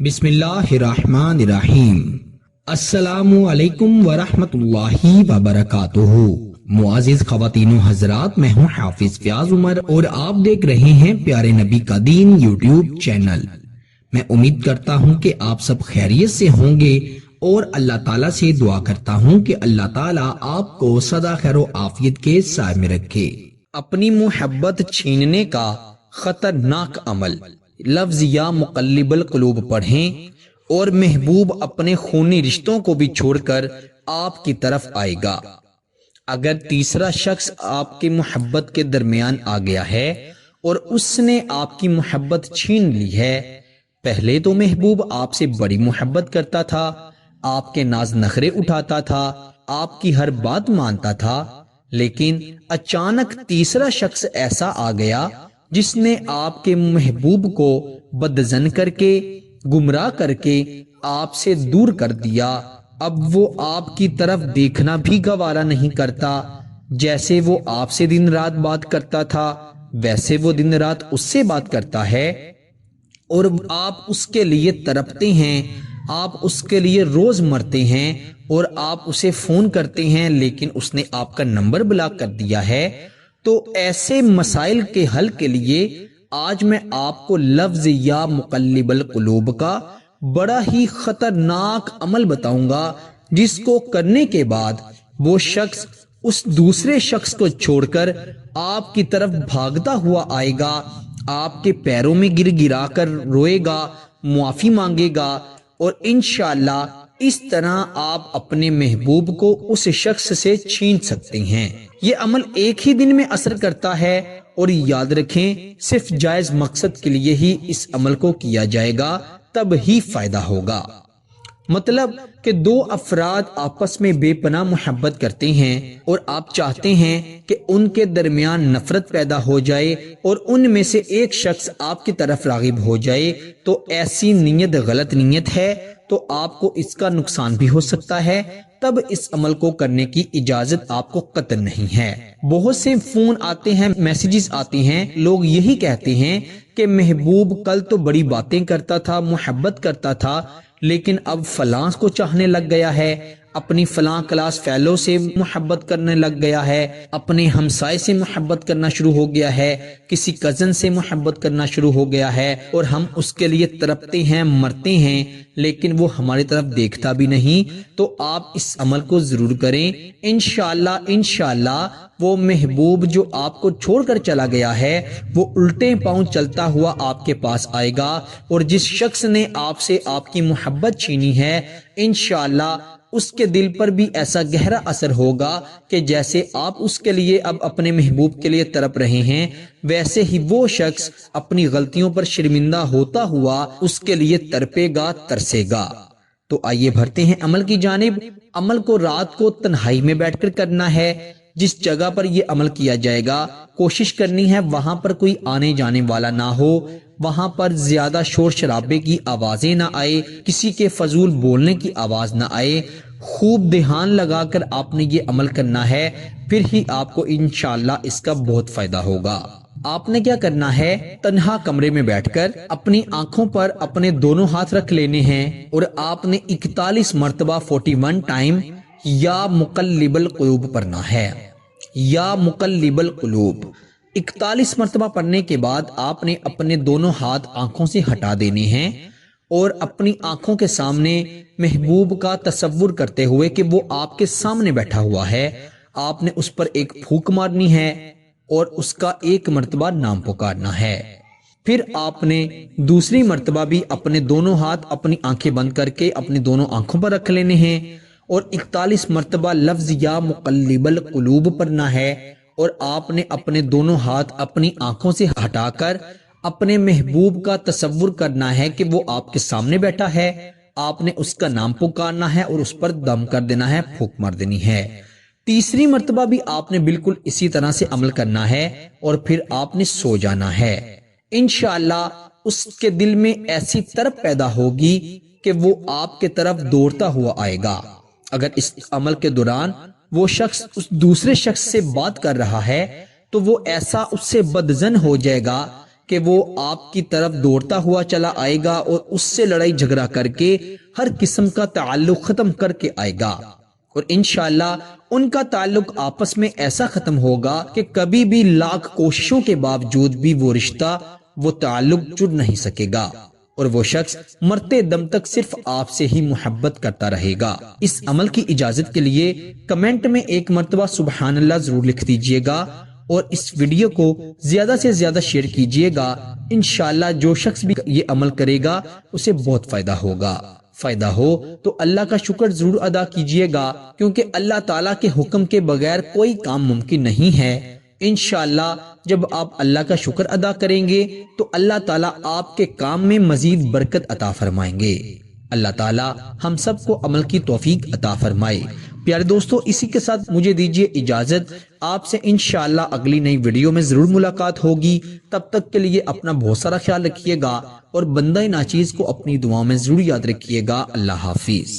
बिस्मिल्लाहिर्रहमानिर्रहीम। अस्सलामु अलैकुम वरहमतुल्लाहि वबरकातुहू। मुआजिज ख़वातीनो हजरात, मैं हूँ हाफिज फयाज उमर और आप देख रहे हैं प्यारे नबी का दीन यूट्यूब चैनल। मैं उम्मीद करता हूँ कि आप सब खैरियत से होंगे और अल्लाह ताला से दुआ करता हूँ कि अल्लाह ताला आपको सदा खैर आफियत के साए में रखे। अपनी मोहब्बत छीनने का खतरनाक अमल। लफ्ज या मुकल्लिबल कुलूब पढ़ें और महबूब अपने खूनी रिश्तों को भी छोड़कर आपकी तरफ आएगा। अगर तीसरा शख्स आपकी मोहब्बत के दरमियान आ गया है और उसने आपकी मोहब्बत छीन ली है। पहले तो महबूब आपसे बड़ी मोहब्बत करता था, आपके नाज नखरे उठाता था, आपकी हर बात मानता था, लेकिन अचानक तीसरा शख्स ऐसा आ गया जिसने आपके महबूब को बदजन करके, गुमराह करके आपसे दूर कर दिया। अब वो आपकी तरफ देखना भी गवारा नहीं करता। जैसे वो आपसे दिन रात बात करता था वैसे वो दिन रात उससे बात करता है और आप उसके लिए तड़पते हैं, आप उसके लिए रोज मरते हैं और आप उसे फोन करते हैं लेकिन उसने आपका नंबर ब्लॉक कर दिया है। तो ऐसे मसाइल के हल के लिए आज मैं आपको लफ्ज या मुकल्लिबल कुलूब का बड़ा ही खतरनाक अमल बताऊंगा, जिसको करने के बाद वो शख्स उस दूसरे शख्स को छोड़कर आपकी तरफ भागता हुआ आएगा, आपके पैरों में गिर गिरा कर रोएगा, मुआफी मांगेगा और इंशाअल्लाह इस तरह आप अपने महबूब को उस शख्स से छीन सकते हैं। ये अमल एक ही दिन में असर करता है और याद रखें, सिर्फ जायज मकसद के लिए ही इस अमल को किया जाएगा, तब ही फायदा होगा। मतलब कि दो अफराद आपस में बेपनाह मोहब्बत करते हैं और आप चाहते हैं कि उनके दरमियान नफरत पैदा हो जाए और उनमें से एक शख्स आपकी तरफ रागिब हो जाए, तो ऐसी नीयत गलत नीयत है, तो आपको इसका नुकसान भी हो सकता है। तब इस अमल को करने की इजाजत आपको कतई नहीं है। बहुत से फोन आते हैं, मैसेजेस आते हैं, लोग यही कहते हैं कि महबूब कल तो बड़ी बातें करता था, मोहब्बत करता था, लेकिन अब फलां को चाहने लग गया है, अपनी फलां क्लास फेलो से मोहब्बत करने लग गया है, अपने हमसाए से मोहब्बत करना शुरू हो गया है, किसी कजन से मोहब्बत करना शुरू हो गया है और हम उसके लिए तड़पते हैं, मरते हैं, लेकिन वो हमारी तरफ देखता भी नहीं। तो आप इस अमल को जरूर करें। इंशाअल्लाह वो महबूब जो आपको छोड़कर चला गया है वो उल्टे पांव चलता हुआ आपके पास आएगा और जिस शख्स ने आपसे आपकी मोहब्बत छीनी है इंशाअल्लाह उसके दिल पर भी ऐसा गहरा असर होगा कि जैसे आप उसके लिए अब अपने महबूब के लिए तड़प रहे हैं, वैसे ही वो शख्स अपनी गलतियों पर शर्मिंदा होता हुआ उसके लिए तड़पेगा, तरसेगा। तो आइए बढ़ते हैं अमल की जानिब। अमल को रात को तन्हाई में बैठकर करना है। जिस जगह पर यह अमल किया जाएगा कोशिश करनी है वहां पर कोई आने जाने वाला ना हो, वहां पर ज्यादा शोर शराबे की आवाजें ना आए, किसी के फजूल बोलने की आवाज ना आए। खूब ध्यान लगाकर आपने ये अमल करना है, फिर ही आपको इंशाअल्लाह इसका बहुत फायदा होगा। आपने क्या करना है, तन्हा कमरे में बैठकर अपनी आंखों पर अपने दोनों हाथ रख लेने हैं और आपने 41 मरतबा 41 टाइम या मुकल्लिबल कुलूब पढ़ना है। या मुकल्लिबल कुलूब 41 मरतबा पढ़ने के बाद आपने अपने दोनों हाथ आंखों से हटा देने हैं और अपनी आंखों के सामने महबूब का तसव्वुर करते हुए कि वो आपके सामने बैठा हुआ है, आपने उस पर एक फूंक मारनी है और उसका एक मरतबा नाम पुकारना है। फिर आपने दूसरी मरतबा भी अपने दोनों हाथ अपनी आंखें बंद करके अपनी दोनों आंखों पर रख लेने हैं और 41 मरतबा लफ्ज या मुकल्लिबल कुलूब पढ़ना है और आपने अपने दोनों हाथ अपनी आंखों से हटाकर अपने महबूब का तसव्वुर करना है कि वो आपके सामने बैठा है, आपने उसका नाम पुकारना है और उस पर दम कर देना है, फूंक मार देनी है। तीसरी मरतबा भी आपने बिल्कुल इसी तरह से अमल करना है और फिर आपने सो जाना है। इंशाअल्लाह उसके दिल में ऐसी तड़प पैदा होगी कि वो आपके तरफ दौड़ता हुआ आएगा। अगर इस अमल के दौरान वो शख्स उस दूसरे शख्स से बात कर रहा है तो वो ऐसा उससे बदजन हो जाएगा کہ وہ آپ کی طرف دوڑتا ہوا چلا آئے گا اور اس سے لڑائی جھگڑا کر کے ہر قسم کا تعلق ختم کر کے آئے گا، اور انشاءاللہ ان کا تعلق آپس میں ایسا ختم ہوگا کہ کبھی بھی لاکھ کوششوں کے باوجود بھی وہ رشتہ، وہ تعلق جڑ نہیں سکے گا، اور وہ شخص مرتے دم تک صرف آپ سے ہی محبت کرتا رہے گا۔ اس عمل کی اجازت کے لیے کمنٹ میں ایک مرتبہ سبحان اللہ ضرور لکھ دیجئے گا، اور اس ویڈیو کو زیادہ سے زیادہ شیئر کیجئے گا۔ انشاءاللہ جو شخص بھی یہ عمل کرے گا اسے بہت فائدہ ہوگا۔ فائدہ ہو تو اللہ کا شکر ضرور ادا کیجئے گا، کیونکہ اللہ تعالیٰ کے حکم کے بغیر کوئی کام ممکن نہیں ہے۔ انشاءاللہ جب آپ اللہ کا شکر ادا کریں گے تو اللہ تعالیٰ آپ کے کام میں مزید برکت عطا فرمائیں گے۔ اللہ تعالیٰ ہم سب کو عمل کی توفیق عطا فرمائے۔ پیارے دوستو، اسی کے ساتھ مجھے دیجیے اجازت، آپ سے انشاءاللہ اگلی نئی ویڈیو میں ضرور ملاقات ہوگی۔ تب تک کے لیے اپنا بہت سارا خیال رکھیے گا اور بندہ ناچیز کو اپنی دعاؤں میں ضرور یاد رکھیے گا۔ اللہ حافظ۔